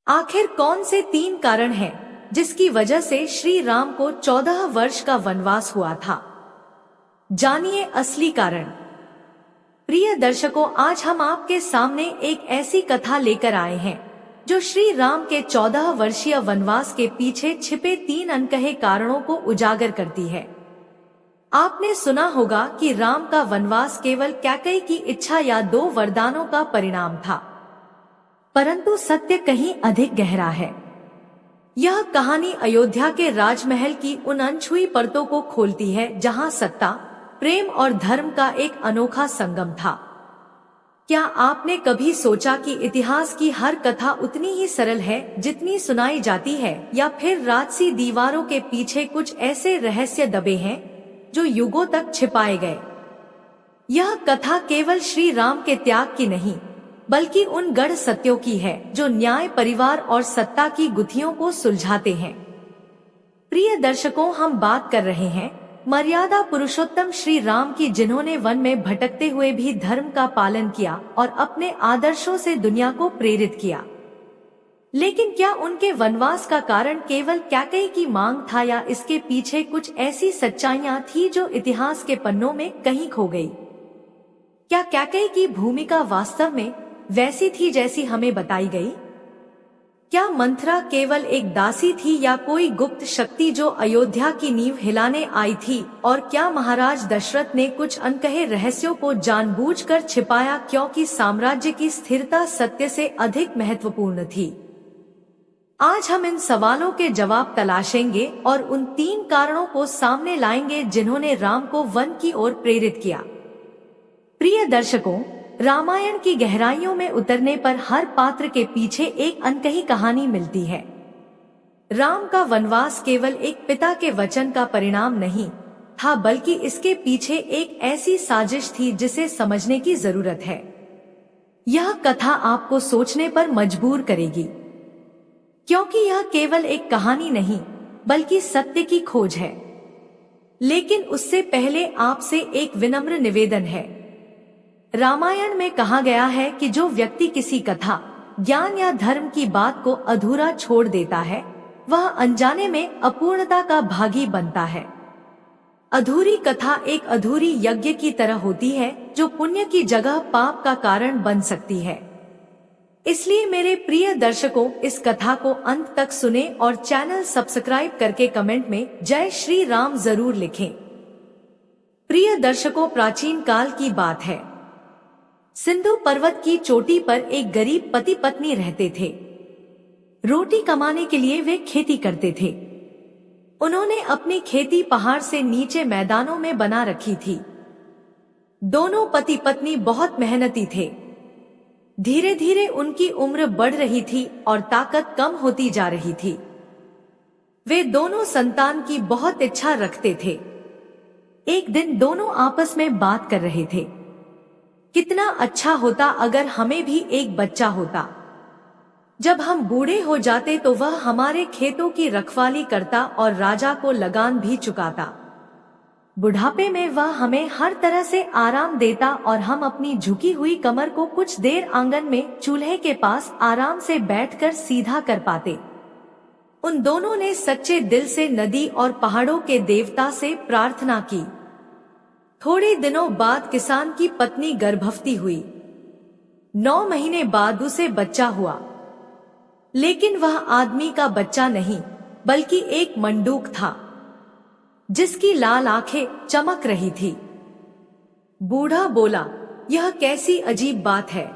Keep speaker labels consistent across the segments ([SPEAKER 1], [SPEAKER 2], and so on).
[SPEAKER 1] आखिर कौन से 3 कारण हैं जिसकी वजह से श्री राम को 14 वर्ष का वनवास हुआ था? जानिए असली कारण। प्रिय दर्शकों, आज हम आपके सामने एक ऐसी कथा लेकर आए हैं जो श्री राम के 14 वर्षीय वनवास के पीछे छिपे 3 अनकहे कारणों को उजागर करती है। आपने सुना होगा कि राम का वनवास केवल कैकेयी की इच्छा या 2 वरदानों का परिणाम था, परंतु सत्य कहीं अधिक गहरा है। यह कहानी अयोध्या के राजमहल की उन अनछुई परतों को खोलती है जहां सत्ता, प्रेम और धर्म का एक अनोखा संगम था। क्या आपने कभी सोचा कि इतिहास की हर कथा उतनी ही सरल है जितनी सुनाई जाती है, या फिर राजसी दीवारों के पीछे कुछ ऐसे रहस्य दबे हैं जो युगों तक छिपाए गए? यह कथा केवल श्री राम के त्याग की नहीं, बल्कि उन गढ़ सत्यों की है जो न्याय, परिवार और सत्ता की गुत्थियों को सुलझाते हैं। प्रिय दर्शकों, हम बात कर रहे हैं मर्यादा पुरुषोत्तम श्री राम की, जिन्होंने वन में भटकते हुए भी धर्म का पालन किया और अपने आदर्शों से दुनिया को प्रेरित किया। लेकिन क्या उनके वनवास का कारण केवल कैकेयी की मांग था, या इसके पीछे कुछ ऐसी सच्चाइयां थी जो इतिहास के पन्नों में कहीं खो गई? क्या कैकेयी की भूमिका वास्तव में वैसी थी जैसी हमें बताई गई? क्या मंथरा केवल एक दासी थी या कोई गुप्त शक्ति जो अयोध्या की नींव हिलाने आई थी? और क्या महाराज दशरथ ने कुछ अनकहे रहस्यों को जानबूझकर छिपाया क्योंकि साम्राज्य की स्थिरता सत्य से अधिक महत्वपूर्ण थी? आज हम इन सवालों के जवाब तलाशेंगे और उन 3 कारणों को सामने लाएंगे जिन्होंने राम को वन की ओर प्रेरित किया। प्रिय दर्शकों, रामायण की गहराइयों में उतरने पर हर पात्र के पीछे एक अनकही कहानी मिलती है। राम का वनवास केवल एक पिता के वचन का परिणाम नहीं था, बल्कि इसके पीछे एक ऐसी साजिश थी जिसे समझने की जरूरत है। यह कथा आपको सोचने पर मजबूर करेगी, क्योंकि यह केवल एक कहानी नहीं बल्कि सत्य की खोज है। लेकिन उससे पहले आपसे एक विनम्र निवेदन है। रामायण में कहा गया है कि जो व्यक्ति किसी कथा, ज्ञान या धर्म की बात को अधूरा छोड़ देता है, वह अनजाने में अपूर्णता का भागी बनता है। अधूरी कथा एक अधूरी यज्ञ की तरह होती है जो पुण्य की जगह पाप का कारण बन सकती है। इसलिए मेरे प्रिय दर्शकों, इस कथा को अंत तक सुने और चैनल सब्सक्राइब करके कमेंट में जय श्री राम जरूर लिखें। प्रिय दर्शकों, प्राचीन काल की बात है। सिंधु पर्वत की चोटी पर एक गरीब पति पत्नी रहते थे। रोटी कमाने के लिए वे खेती करते थे। उन्होंने अपनी खेती पहाड़ से नीचे मैदानों में बना रखी थी। दोनों पति पत्नी बहुत मेहनती थे। धीरे धीरे उनकी उम्र बढ़ रही थी और ताकत कम होती जा रही थी। वे दोनों संतान की बहुत इच्छा रखते थे। एक दिन दोनों आपस में बात कर रहे थे, कितना अच्छा होता अगर हमें भी एक बच्चा होता। जब हम बूढ़े हो जाते तो वह हमारे खेतों की रखवाली करता और राजा को लगान भी चुकाता। बुढ़ापे में वह हमें हर तरह से आराम देता और हम अपनी झुकी हुई कमर को कुछ देर आंगन में चूल्हे के पास आराम से बैठकर सीधा कर पाते। उन दोनों ने सच्चे दिल से नदी और पहाड़ों के देवता से प्रार्थना की। थोड़े दिनों बाद किसान की पत्नी गर्भवती हुई। 9 महीने बाद उसे बच्चा हुआ, लेकिन वह आदमी का बच्चा नहीं बल्कि एक मंडूक था जिसकी लाल आंखें चमक रही थी। बूढ़ा बोला, यह कैसी अजीब बात है,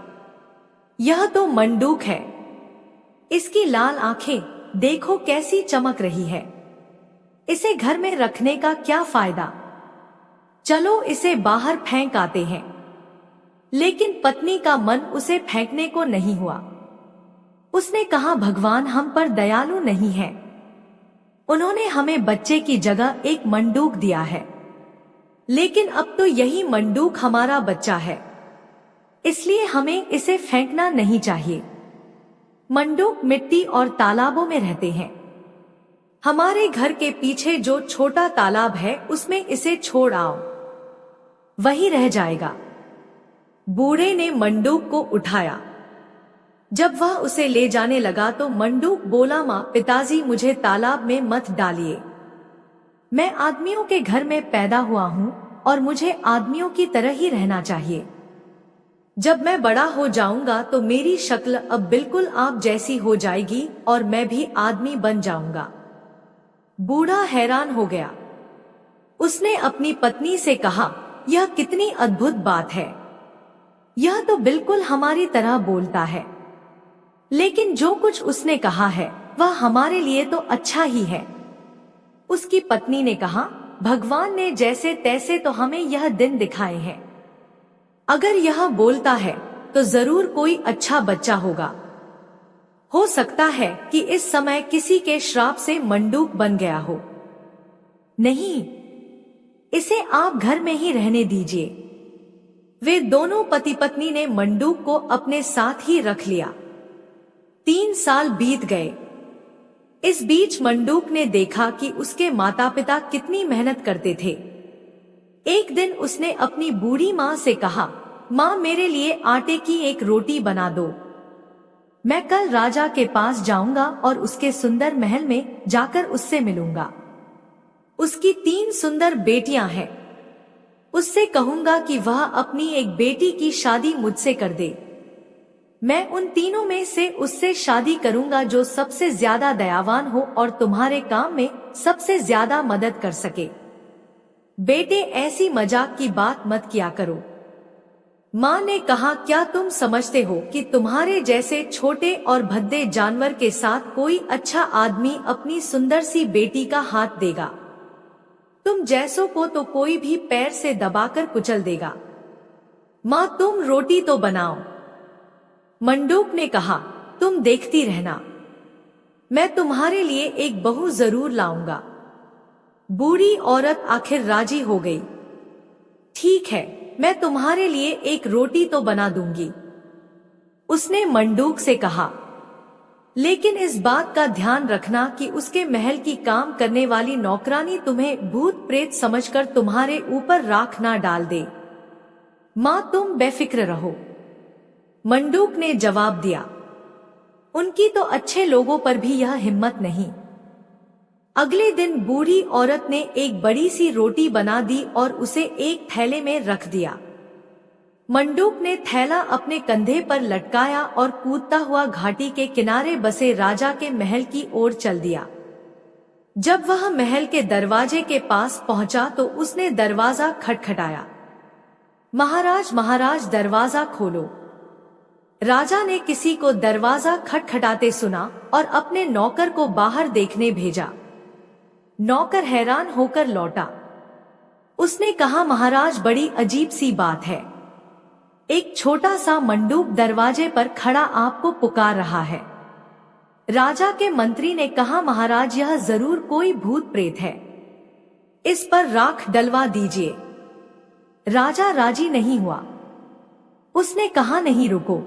[SPEAKER 1] यह तो मंडूक है। इसकी लाल आंखें देखो कैसी चमक रही है। इसे घर में रखने का क्या फायदा, चलो इसे बाहर फेंक आते हैं। लेकिन पत्नी का मन उसे फेंकने को नहीं हुआ। उसने कहा, भगवान हम पर दयालु नहीं है, उन्होंने हमें बच्चे की जगह एक मंडूक दिया है, लेकिन अब तो यही मंडूक हमारा बच्चा है, इसलिए हमें इसे फेंकना नहीं चाहिए। मंडूक मिट्टी और तालाबों में रहते हैं। हमारे घर के पीछे जो छोटा तालाब है उसमें इसे छोड़ आओ, वही रह जाएगा। बूढ़े ने मंडूक को उठाया, जब वह उसे ले जाने लगा तो मंडूक बोला, माँ पिताजी मुझे तालाब में मत डालिए। मैं आदमियों के घर में पैदा हुआ हूँ और मुझे आदमियों की तरह ही रहना चाहिए। जब मैं बड़ा हो जाऊंगा तो मेरी शक्ल अब बिल्कुल आप जैसी हो जाएगी और मैं भी आदमी बन जाऊंगा। बूढ़ा हैरान हो गया। उसने अपनी पत्नी से कहा, यह कितनी अद्भुत बात है। यह तो बिल्कुल हमारी तरह बोलता है। लेकिन जो कुछ उसने कहा है वह हमारे लिए तो अच्छा ही है। उसकी पत्नी ने कहा, भगवान ने जैसे तैसे तो हमें यह दिन दिखाए हैं। अगर यह बोलता है तो जरूर कोई अच्छा बच्चा होगा। हो सकता है कि इस समय किसी के श्राप से मंडूक बन गया हो। नहीं, इसे आप घर में ही रहने दीजिए। वे दोनों पति पत्नी ने मंडूक को अपने साथ ही रख लिया। 3 साल बीत गए। इस बीच मंडूक ने देखा कि उसके माता पिता कितनी मेहनत करते थे। एक दिन उसने अपनी बूढ़ी माँ से कहा, माँ मेरे लिए आटे की एक रोटी बना दो। मैं कल राजा के पास जाऊंगा और उसके सुंदर महल में जाकर उससे मिलूंगा। उसकी 3 सुंदर बेटियां हैं। उससे कहूंगा कि वह अपनी एक बेटी की शादी मुझसे कर दे। मैं उन तीनों में से उससे शादी करूंगा जो सबसे ज्यादा दयावान हो और तुम्हारे काम में सबसे ज्यादा मदद कर सके। बेटे ऐसी मजाक की बात मत किया करो। माँ ने कहा, क्या तुम समझते हो कि तुम्हारे जैसे छोटे और भद्दे जानवर के साथ कोई अच्छा आदमी अपनी सुंदर सी बेटी का हाथ देगा? तुम जैसों को तो कोई भी पैर से दबाकर कुचल देगा। माँ तुम रोटी तो बनाओ। मंडूक ने कहा, तुम देखती रहना, मैं तुम्हारे लिए एक बहू जरूर लाऊंगा। बूढ़ी औरत आखिर राजी हो गई। ठीक है, मैं तुम्हारे लिए एक रोटी तो बना दूंगी। उसने मंडूक से कहा, लेकिन इस बात का ध्यान रखना कि उसके महल की काम करने वाली नौकरानी तुम्हें भूत प्रेत समझकर तुम्हारे ऊपर राख ना डाल दे। माँ तुम बेफिक्र रहो। मंडूक ने जवाब दिया, उनकी तो अच्छे लोगों पर भी यह हिम्मत नहीं। अगले दिन बूढ़ी औरत ने एक बड़ी सी रोटी बना दी और उसे एक थैले में रख दिया। मंडूक ने थैला अपने कंधे पर लटकाया और कूदता हुआ घाटी के किनारे बसे राजा के महल की ओर चल दिया। जब वह महल के दरवाजे के पास पहुंचा तो उसने दरवाजा खटखटाया। महाराज महाराज दरवाजा खोलो। राजा ने किसी को दरवाजा खटखटाते सुना और अपने नौकर को बाहर देखने भेजा। नौकर हैरान होकर लौटा। उसने कहा, महाराज बड़ी अजीब सी बात है। एक छोटा सा मंडूक दरवाजे पर खड़ा आपको पुकार रहा है। राजा के मंत्री ने कहा, महाराज यह जरूर कोई भूत प्रेत है, इस पर राख डलवा दीजिए। राजा राजी नहीं हुआ। उसने कहा, नहीं रुको,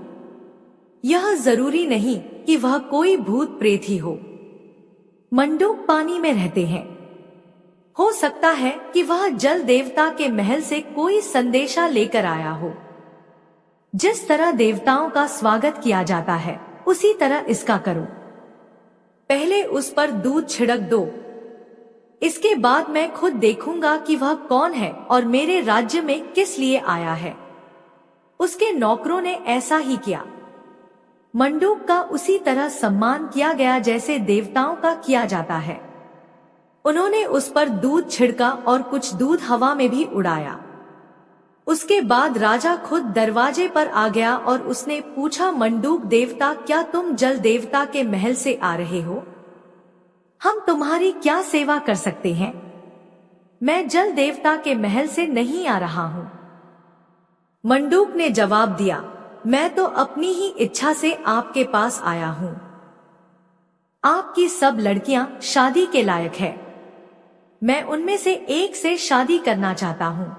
[SPEAKER 1] यह जरूरी नहीं कि वह कोई भूत प्रेत ही हो। मंडूक पानी में रहते हैं। हो सकता है कि वह जल देवता के महल से कोई संदेशा लेकर आया हो। जिस तरह देवताओं का स्वागत किया जाता है उसी तरह इसका करो। पहले उस पर दूध छिड़क दो। इसके बाद मैं खुद देखूंगा कि वह कौन है और मेरे राज्य में किस लिए आया है। उसके नौकरों ने ऐसा ही किया। मंडूक का उसी तरह सम्मान किया गया जैसे देवताओं का किया जाता है। उन्होंने उस पर दूध छिड़का और कुछ दूध हवा में भी उड़ाया। उसके बाद राजा खुद दरवाजे पर आ गया और उसने पूछा, मंडूक देवता, क्या तुम जल देवता के महल से आ रहे हो? हम तुम्हारी क्या सेवा कर सकते हैं? मैं जल देवता के महल से नहीं आ रहा हूँ। मंडूक ने जवाब दिया, मैं तो अपनी ही इच्छा से आपके पास आया हूँ। आपकी सब लड़कियां शादी के लायक है। मैं उनमें से एक से शादी करना चाहता हूँ।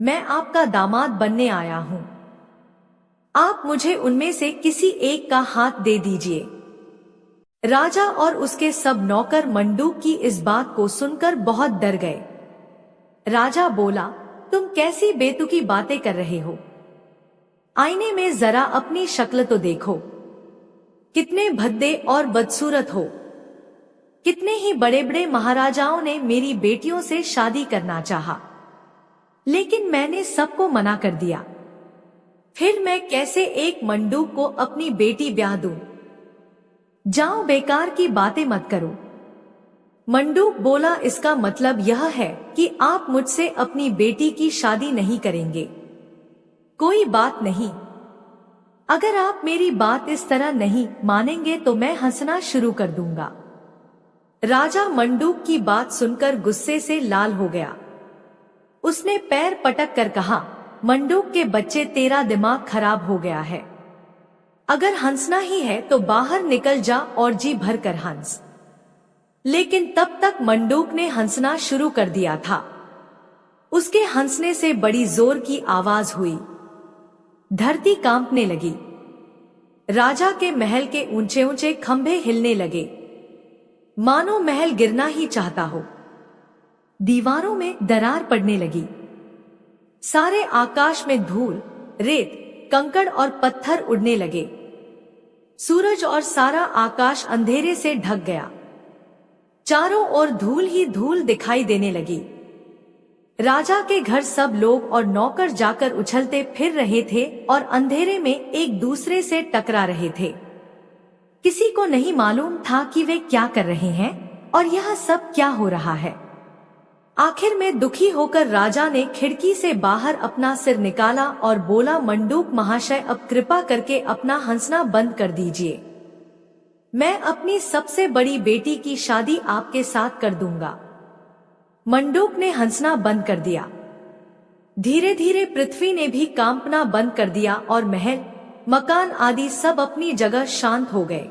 [SPEAKER 1] मैं आपका दामाद बनने आया हूँ। आप मुझे उनमें से किसी एक का हाथ दे दीजिए। राजा और उसके सब नौकर मंडूक की इस बात को सुनकर बहुत डर गए। राजा बोला, तुम कैसी बेतुकी बातें कर रहे हो? आईने में जरा अपनी शक्ल तो देखो, कितने भद्दे और बदसूरत हो। कितने ही बड़े बड़े महाराजाओं ने मेरी बेटियों से शादी करना चाहा, लेकिन मैंने सबको मना कर दिया। फिर मैं कैसे एक मंडूक को अपनी बेटी ब्याह दूं? जाओ, बेकार की बातें मत करो। मंडूक बोला, इसका मतलब यह है कि आप मुझसे अपनी बेटी की शादी नहीं करेंगे। कोई बात नहीं, अगर आप मेरी बात इस तरह नहीं मानेंगे तो मैं हंसना शुरू कर दूंगा। राजा मंडूक की बात सुनकर गुस्से से लाल हो गया। उसने पैर पटक कर कहा, मंडूक के बच्चे, तेरा दिमाग खराब हो गया है। अगर हंसना ही है तो बाहर निकल जा और जी भर कर हंस। लेकिन तब तक मंडूक ने हंसना शुरू कर दिया था। उसके हंसने से बड़ी जोर की आवाज हुई, धरती कांपने लगी। राजा के महल के ऊंचे ऊंचे खंभे हिलने लगे, मानो महल गिरना ही चाहता हो। दीवारों में दरार पड़ने लगी। सारे आकाश में धूल, रेत, कंकड़ और पत्थर उड़ने लगे। सूरज और सारा आकाश अंधेरे से ढक गया। चारों ओर धूल ही धूल दिखाई देने लगी। राजा के घर सब लोग और नौकर जाकर उछलते फिर रहे थे और अंधेरे में एक दूसरे से टकरा रहे थे। किसी को नहीं मालूम था कि वे क्या कर रहे हैं और यह सब क्या हो रहा है। आखिर में दुखी होकर राजा ने खिड़की से बाहर अपना सिर निकाला और बोला, मंडूक महाशय, अब कृपा करके अपना हंसना बंद कर दीजिए। मैं अपनी सबसे बड़ी बेटी की शादी आपके साथ कर दूंगा। मंडूक ने हंसना बंद कर दिया। धीरे धीरे पृथ्वी ने भी कांपना बंद कर दिया और महल, मकान आदि सब अपनी जगह शांत हो गए।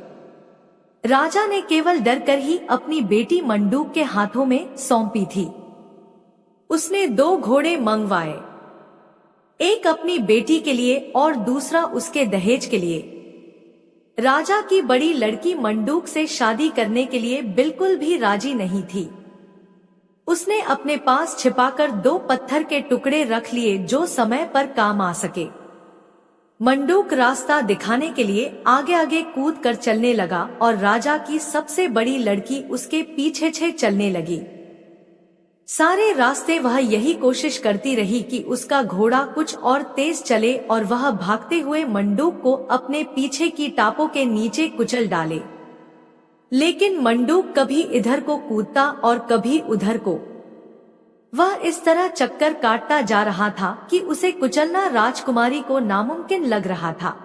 [SPEAKER 1] राजा ने केवल डर कर ही अपनी बेटी मंडूक के हाथों में सौंपी थी। उसने 2 घोड़े मंगवाए, एक अपनी बेटी के लिए और दूसरा उसके दहेज के लिए। राजा की बड़ी लड़की मंडूक से शादी करने के लिए बिल्कुल भी राजी नहीं थी। उसने अपने पास छिपाकर 2 पत्थर के टुकड़े रख लिए जो समय पर काम आ सके। मंडूक रास्ता दिखाने के लिए आगे आगे कूद कर चलने लगा और राजा की सबसे बड़ी लड़की उसके पीछे चलने लगी। सारे रास्ते वह यही कोशिश करती रही कि उसका घोड़ा कुछ और तेज चले और वह भागते हुए मंडूक को अपने पीछे की टापों के नीचे कुचल डाले। लेकिन मंडूक कभी इधर को कूदता और कभी उधर को। वह इस तरह चक्कर काटता जा रहा था कि उसे कुचलना राजकुमारी को नामुमकिन लग रहा था।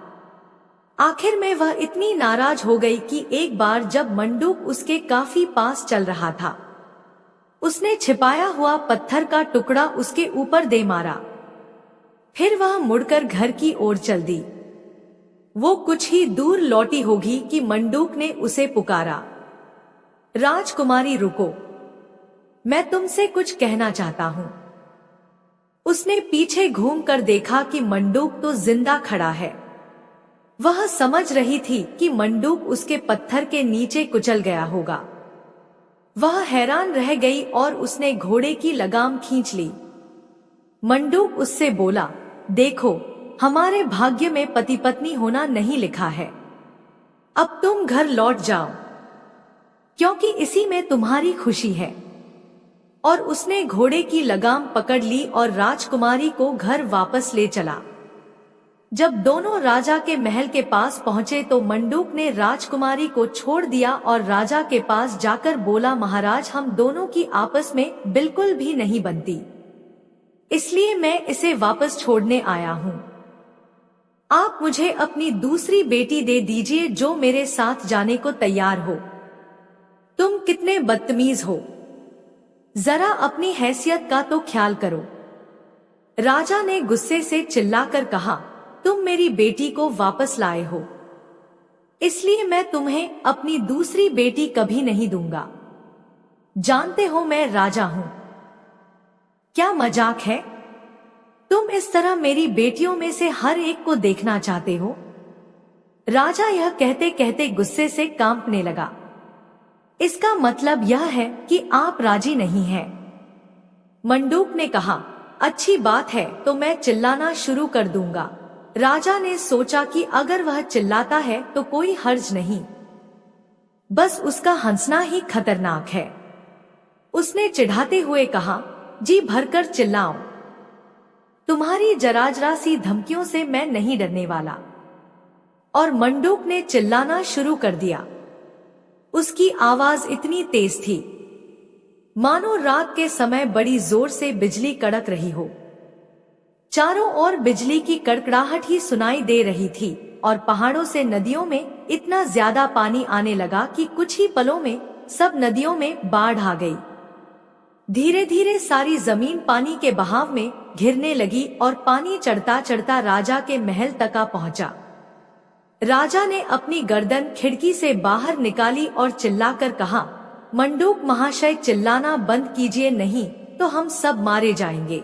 [SPEAKER 1] आखिर में वह इतनी नाराज हो गई कि एक बार जब मंडूक उसके काफी पास चल रहा था, उसने छिपाया हुआ पत्थर का टुकड़ा उसके ऊपर दे मारा। फिर वह मुड़कर घर की ओर चल दी। वो कुछ ही दूर लौटी होगी कि मंडूक ने उसे पुकारा, राजकुमारी रुको, मैं तुमसे कुछ कहना चाहता हूँ। उसने पीछे घूमकर देखा कि मंडूक तो जिंदा खड़ा है। वह समझ रही थी कि मंडूक उसके पत्थर के नीचे कुचल गया होगा। वह हैरान रह गई और उसने घोड़े की लगाम खींच ली। मंडूक उससे बोला, देखो, हमारे भाग्य में पति पत्नी होना नहीं लिखा है। अब तुम घर लौट जाओ, क्योंकि इसी में तुम्हारी खुशी है। और उसने घोड़े की लगाम पकड़ ली और राजकुमारी को घर वापस ले चला। जब दोनों राजा के महल के पास पहुंचे तो मंडूक ने राजकुमारी को छोड़ दिया और राजा के पास जाकर बोला, महाराज, हम दोनों की आपस में बिल्कुल भी नहीं बनती, इसलिए मैं इसे वापस छोड़ने आया हूँ। आप मुझे अपनी दूसरी बेटी दे दीजिए जो मेरे साथ जाने को तैयार हो। तुम कितने बदतमीज हो, जरा अपनी हैसियत का तो ख्याल करो। राजा ने गुस्से से चिल्लाकर कहा, तुम मेरी बेटी को वापस लाए हो, इसलिए मैं तुम्हें अपनी दूसरी बेटी कभी नहीं दूंगा। जानते हो मैं राजा हूं। क्या मजाक है? तुम इस तरह मेरी बेटियों में से हर एक को देखना चाहते हो? राजा यह कहते कहते गुस्से से कांपने लगा। इसका मतलब यह है कि आप राजी नहीं हैं। मंडूक ने कहा, अच्छी बात है, तो मैं चिल्लाना शुरू कर दूंगा, राजा ने सोचा कि अगर वह चिल्लाता है तो कोई हर्ज नहीं, बस उसका हंसना ही खतरनाक है। उसने चिढ़ाते हुए कहा, जी भरकर चिल्लाओ, तुम्हारी जराजरा सी धमकियों से मैं नहीं डरने वाला। और मंडूक ने चिल्लाना शुरू कर दिया। उसकी आवाज इतनी तेज थी मानो रात के समय बड़ी जोर से बिजली कड़क रही हो। चारों ओर बिजली की कड़कड़ाहट ही सुनाई दे रही थी और पहाड़ों से नदियों में इतना ज्यादा पानी आने लगा कि कुछ ही पलों में सब नदियों में बाढ़ आ गई। धीरे धीरे सारी जमीन पानी के बहाव में घिरने लगी और पानी चढ़ता चढ़ता राजा के महल तक आ पहुंचा। राजा ने अपनी गर्दन खिड़की से बाहर निकाली और चिल्लाकर कहा, मंडूक महाशय चिल्लाना बंद कीजिए, नहीं तो हम सब मारे जाएंगे।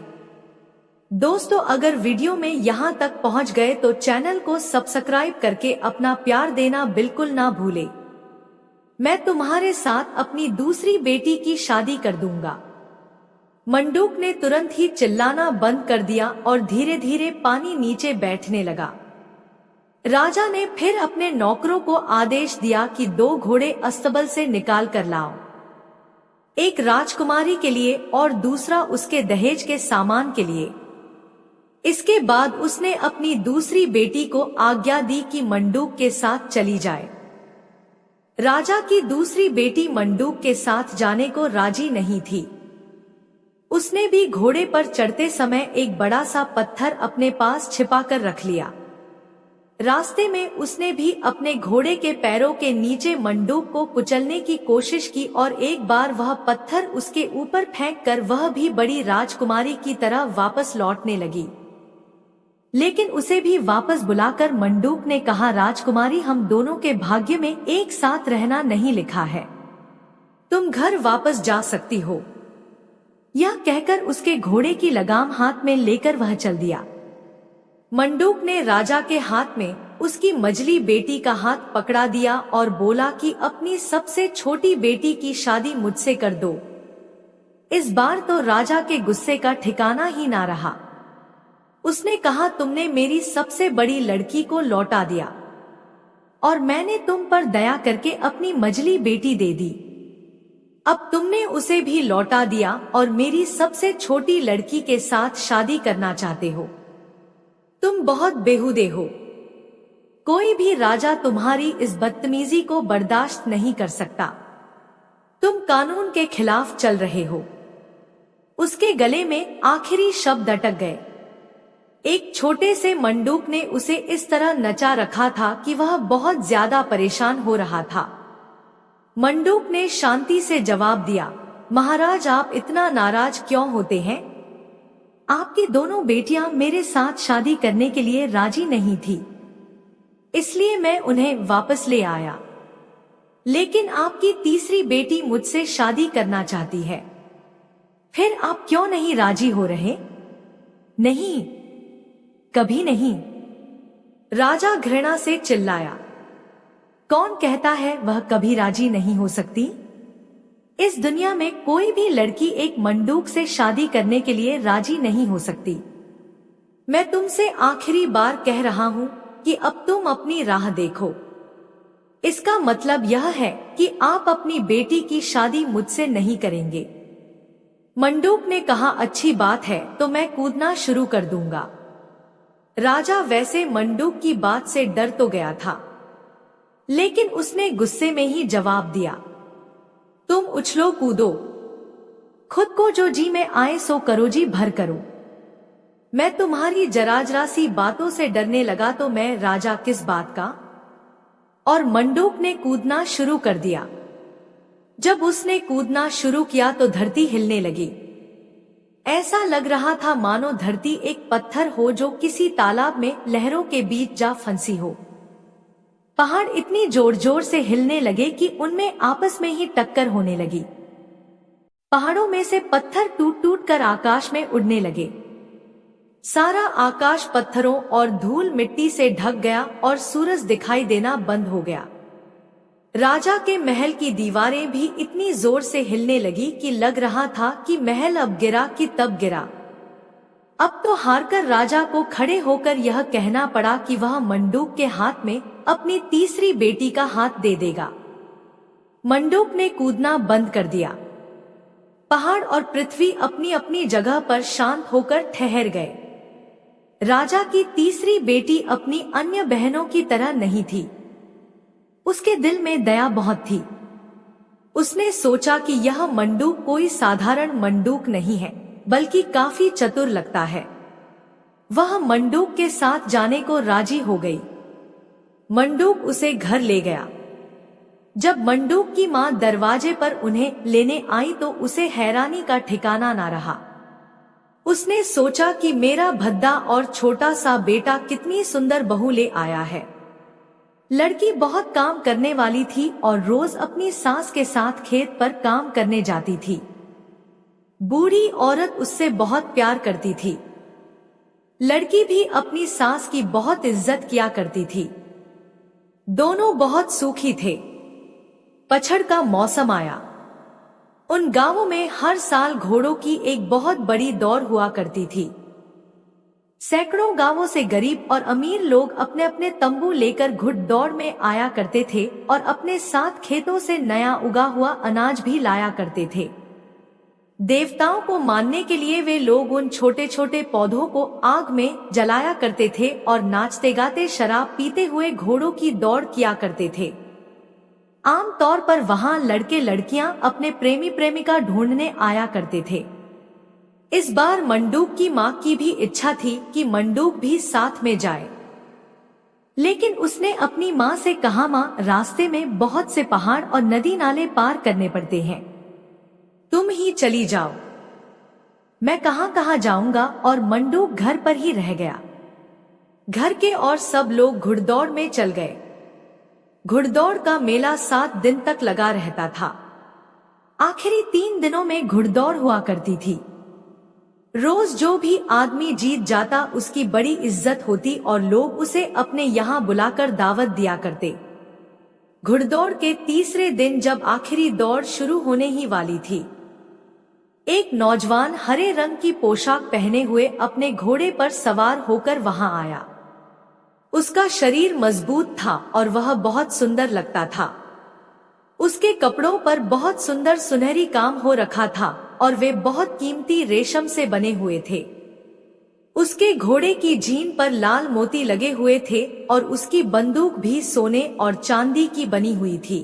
[SPEAKER 1] दोस्तों, अगर वीडियो में यहाँ तक पहुँच गए तो चैनल को सब्सक्राइब करके अपना प्यार देना बिल्कुल ना भूले। मैं तुम्हारे साथ अपनी दूसरी बेटी की शादी कर दूंगा। मंडूक ने तुरंत ही चिल्लाना बंद कर दिया और धीरे धीरे पानी नीचे बैठने लगा। राजा ने फिर अपने नौकरों को आदेश दिया कि 2 घोड़े अस्तबल से निकाल कर लाओ, एक राजकुमारी के लिए और दूसरा उसके दहेज के सामान के लिए। इसके बाद उसने अपनी दूसरी बेटी को आज्ञा दी कि मंडूक के साथ चली जाए। राजा की दूसरी बेटी मंडूक के साथ जाने को राजी नहीं थी। उसने भी घोड़े पर चढ़ते समय एक बड़ा सा पत्थर अपने पास छिपाकर रख लिया। रास्ते में उसने भी अपने घोड़े के पैरों के नीचे मंडूक को कुचलने की कोशिश की और एक बार वह पत्थर उसके ऊपर फेंककर वह भी बड़ी राजकुमारी की तरह वापस लौटने लगी। लेकिन उसे भी वापस बुलाकर मंडूक ने कहा, राजकुमारी, हम दोनों के भाग्य में एक साथ रहना नहीं लिखा है, तुम घर वापस जा सकती हो। यह कहकर उसके घोड़े की लगाम हाथ में लेकर वह चल दिया। मंडूक ने राजा के हाथ में उसकी मझली बेटी का हाथ पकड़ा दिया और बोला कि अपनी सबसे छोटी बेटी की शादी मुझसे कर दो। इस बार तो राजा के गुस्से का ठिकाना ही ना रहा। उसने कहा, तुमने मेरी सबसे बड़ी लड़की को लौटा दिया और मैंने तुम पर दया करके अपनी मझली बेटी दे दी। अब तुमने उसे भी लौटा दिया और मेरी सबसे छोटी लड़की के साथ शादी करना चाहते हो। तुम बहुत बेहुदे हो। कोई भी राजा तुम्हारी इस बदतमीजी को बर्दाश्त नहीं कर सकता। तुम कानून के खिलाफ चल रहे हो। उसके गले में आखिरी शब्द अटक गए। एक छोटे से मंडूक ने उसे इस तरह नचा रखा था कि वह बहुत ज्यादा परेशान हो रहा था। मंडूक ने शांति से जवाब दिया, महाराज, आप इतना नाराज क्यों होते हैं? आपकी दोनों बेटियां मेरे साथ शादी करने के लिए राजी नहीं थी, इसलिए मैं उन्हें वापस ले आया। लेकिन आपकी तीसरी बेटी मुझसे शादी करना चाहती है, फिर आप क्यों नहीं राजी हो रहे? नहीं, कभी नहीं। राजा घृणा से चिल्लाया, कौन कहता है वह कभी राजी नहीं हो सकती? इस दुनिया में कोई भी लड़की एक मंडूक से शादी करने के लिए राजी नहीं हो सकती। मैं तुमसे आखिरी बार कह रहा हूँ कि अब तुम अपनी राह देखो। इसका मतलब यह है कि आप अपनी बेटी की शादी मुझसे नहीं करेंगे। मंडूक ने कहा, अच्छी बात है, तो मैं कूदना शुरू कर दूंगा। राजा वैसे मंडूक की बात से डर तो गया था, लेकिन उसने गुस्से में ही जवाब दिया, तुम उछलो कूदो, खुद को जो जी में आए सो करो, जी भर करो। मैं तुम्हारी जराजरा सी बातों से डरने लगा तो मैं राजा किस बात का? और मंडूक ने कूदना शुरू कर दिया। जब उसने कूदना शुरू किया तो धरती हिलने लगी। ऐसा लग रहा था मानो धरती एक पत्थर हो जो किसी तालाब में लहरों के बीच जा फंसी हो। पहाड़ इतनी जोर जोर से हिलने लगे कि उनमें आपस में ही टक्कर होने लगी। पहाड़ों में से पत्थर टूट टूट कर आकाश में उड़ने लगे। सारा आकाश पत्थरों और धूल मिट्टी से ढक गया और सूरज दिखाई देना बंद हो गया। राजा के महल की दीवारें भी इतनी जोर से हिलने लगी कि लग रहा था कि महल अब गिरा कि तब गिरा। अब तो हारकर राजा को खड़े होकर यह कहना पड़ा कि वह मंडूक के हाथ में अपनी तीसरी बेटी का हाथ दे देगा। मंडूक ने कूदना बंद कर दिया। पहाड़ और पृथ्वी अपनी अपनी जगह पर शांत होकर ठहर गए। राजा की तीसरी बेटी अपनी अन्य बहनों की तरह नहीं थी। उसके दिल में दया बहुत थी। उसने सोचा कि यह मंडूक कोई साधारण मंडूक नहीं है, बल्कि काफी चतुर लगता है। वह मंडूक के साथ जाने को राजी हो गई। मंडूक उसे घर ले गया। जब मंडूक की मां दरवाजे पर उन्हें लेने आई तो उसे हैरानी का ठिकाना ना रहा। उसने सोचा कि मेरा भद्दा और छोटा सा बेटा कितनी सुंदर बहू ले आया है। लड़की बहुत काम करने वाली थी और रोज अपनी सास के साथ खेत पर काम करने जाती थी। बूढ़ी औरत उससे बहुत प्यार करती थी। लड़की भी अपनी सास की बहुत इज्जत किया करती थी। दोनों बहुत सुखी थे। पतझड़ का मौसम आया। उन गांवों में हर साल घोड़ों की एक बहुत बड़ी दौड़ हुआ करती थी। सैकड़ों गांवों से गरीब और अमीर लोग अपने अपने तंबू लेकर घुड़दौड़ में आया करते थे और अपने साथ खेतों से नया उगा हुआ अनाज भी लाया करते थे। देवताओं को मानने के लिए वे लोग उन छोटे छोटे पौधों को आग में जलाया करते थे और नाचते गाते शराब पीते हुए घोड़ों की दौड़ किया करते थे। आम तौर पर वहां लड़के लड़कियां अपने प्रेमी प्रेमिका ढूंढने आया करते थे। इस बार मंडूक की मां की भी इच्छा थी कि मंडूक भी साथ में जाए, लेकिन उसने अपनी मां से कहा, मां, रास्ते में बहुत से पहाड़ और नदी नाले पार करने पड़ते हैं, तुम ही चली जाओ, मैं कहां कहां जाऊंगा। और मंडूक घर पर ही रह गया। घर के और सब लोग घुड़दौड़ में चल गए। घुड़दौड़ का मेला 7 दिन तक लगा रहता था। आखिरी 3 दिनों में घुड़दौड़ हुआ करती थी। रोज जो भी आदमी जीत जाता उसकी बड़ी इज्जत होती और लोग उसे अपने यहाँ बुलाकर दावत दिया करते। घुड़दौड़ के तीसरे दिन जब आखिरी दौड़ शुरू होने ही वाली थी, एक नौजवान हरे रंग की पोशाक पहने हुए अपने घोड़े पर सवार होकर वहां आया। उसका शरीर मजबूत था और वह बहुत सुंदर लगता था। उसके कपड़ों पर बहुत सुंदर सुनहरी काम हो रखा था और वे बहुत कीमती रेशम से बने हुए थे। उसके घोड़े की जीन पर लाल मोती लगे हुए थे और उसकी बंदूक भी सोने और चांदी की बनी हुई थी।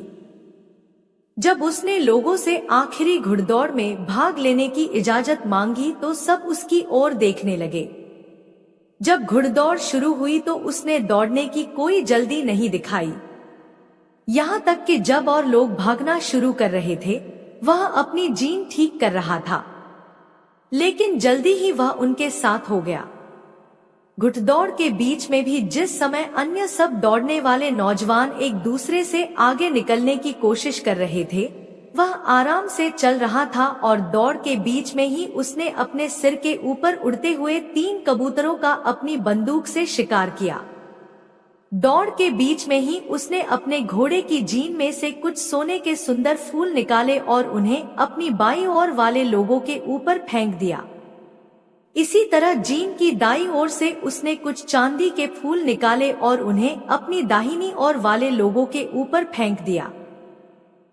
[SPEAKER 1] जब उसने लोगों से आखिरी घुड़दौड़ में भाग लेने की इजाजत मांगी तो सब उसकी ओर देखने लगे। जब घुड़दौड़ शुरू हुई तो उसने दौड़ने की कोई जल्दी नहीं दिखाई। यहाँ तक कि जब और लोग भागना शुरू कर रहे थे, वह अपनी जीन ठीक कर रहा था, लेकिन जल्दी ही वह उनके साथ हो गया। घुड़दौड़ के बीच में भी जिस समय अन्य सब दौड़ने वाले नौजवान एक दूसरे से आगे निकलने की कोशिश कर रहे थे, वह आराम से चल रहा था और दौड़ के बीच में ही उसने अपने सिर के ऊपर उड़ते हुए 3 कबूतरों का अपनी बंदूक से शिकार किया। दौड़ के बीच में ही उसने अपने घोड़े की जीन में से कुछ सोने के सुंदर फूल निकाले और उन्हें अपनी बाईं ओर वाले लोगों के ऊपर फेंक दिया। इसी तरह जीन की दाईं ओर से उसने कुछ चांदी के फूल निकाले और उन्हें अपनी दाहिनी ओर वाले लोगों के ऊपर फेंक दिया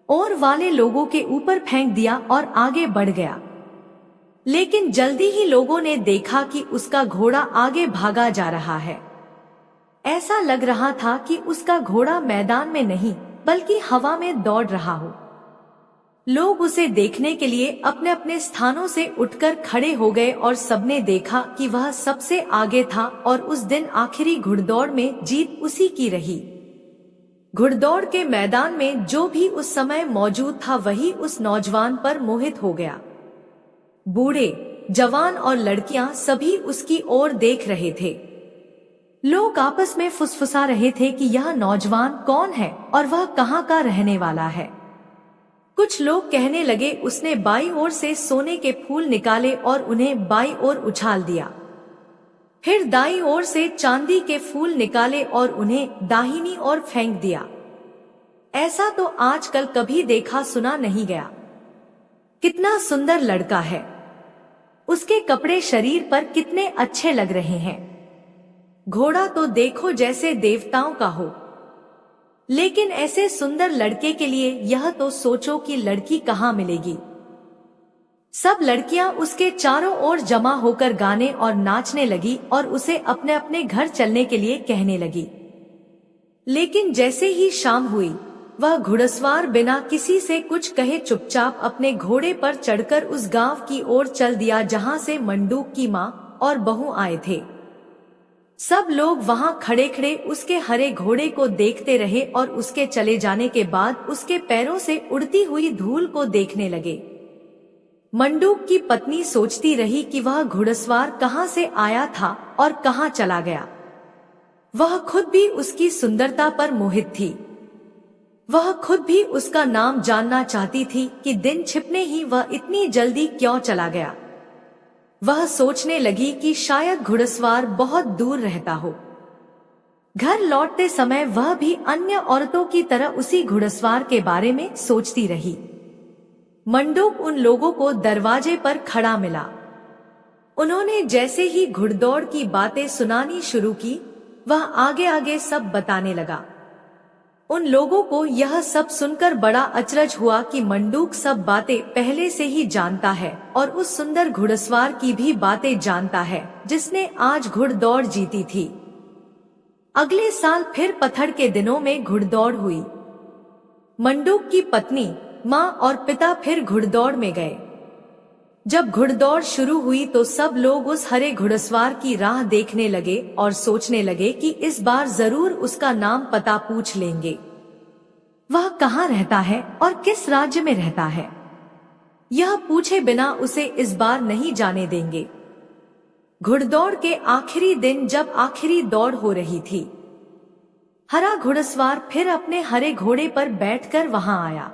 [SPEAKER 1] और वाले लोगों के ऊपर फेंक दिया और आगे बढ़ गया। लेकिन जल्दी ही लोगों ने देखा कि उसका घोड़ा आगे भागा जा रहा है। ऐसा लग रहा था कि उसका घोड़ा मैदान में नहीं बल्कि हवा में दौड़ रहा हो। लोग उसे देखने के लिए अपने अपने स्थानों से उठकर खड़े हो गए और सबने देखा कि वह सबसे आगे था और उस दिन आखिरी घुड़दौड़ में जीत उसी की रही। घुड़दौड़ के मैदान में जो भी उस समय मौजूद था वही उस नौजवान पर मोहित हो गया। बूढ़े, जवान और लड़कियां सभी उसकी ओर देख रहे थे। लोग आपस में फुसफुसा रहे थे कि यह नौजवान कौन है और वह कहाँ का रहने वाला है। कुछ लोग कहने लगे, उसने बाईं ओर से सोने के फूल निकाले और उन्हें बाईं ओर उछाल दिया। फिर दाईं ओर से चांदी के फूल निकाले और उन्हें दाहिनी ओर फेंक दिया। ऐसा तो आजकल कभी देखा सुना नहीं गया। कितना सुंदर लड़का है। उसके कपड़े शरीर पर कितने अच्छे लग रहे हैं। घोड़ा तो देखो जैसे देवताओं का हो। लेकिन ऐसे सुंदर लड़के के लिए यह तो सोचो कि लड़की कहाँ मिलेगी। सब लड़कियां उसके चारों ओर जमा होकर गाने और नाचने लगी और उसे अपने अपने घर चलने के लिए कहने लगी। लेकिन जैसे ही शाम हुई, वह घुड़सवार बिना किसी से कुछ कहे चुपचाप अपने घोड़े पर चढ़कर उस गांव की ओर चल दिया जहां से मंडूक की मां और बहू आए थे। सब लोग वहां खड़े खड़े उसके हरे घोड़े को देखते रहे और उसके चले जाने के बाद उसके पैरों से उड़ती हुई धूल को देखने लगे। मंडूक की पत्नी सोचती रही कि वह घुड़सवार कहां से आया था और कहां चला गया। वह खुद भी उसकी सुंदरता पर मोहित थी। वह खुद भी उसका नाम जानना चाहती थी कि दिन छिपने ही वह इतनी जल्दी क्यों चला गया। वह सोचने लगी कि शायद घुड़सवार बहुत दूर रहता हो। घर लौटते समय वह भी अन्य औरतों की तरह उसी घुड़सवार के बारे में सोचती रही। मंडूक उन लोगों को दरवाजे पर खड़ा मिला। उन्होंने जैसे ही घुड़दौड़ की बातें सुनानी शुरू की, वह आगे आगे सब बताने लगा। उन लोगों को यह सब सुनकर बड़ा अचरज हुआ कि मंडूक सब बातें पहले से ही जानता है और उस सुंदर घुड़सवार की भी बातें जानता है जिसने आज घुड़दौड़ जीती थी। अगले साल फिर पतझड़ के दिनों में घुड़दौड़ हुई। मंडूक की पत्नी, माँ और पिता फिर घुड़दौड़ में गए। जब घुड़दौड़ शुरू हुई तो सब लोग उस हरे घुड़सवार की राह देखने लगे और सोचने लगे कि इस बार जरूर उसका नाम पता पूछ लेंगे। वह कहाँ रहता है और किस राज्य में रहता है, यह पूछे बिना उसे इस बार नहीं जाने देंगे। घुड़दौड़ के आखिरी दिन जब आखिरी दौड़ हो रही थी, हरा घुड़सवार फिर अपने हरे घोड़े पर बैठकर वहां आया।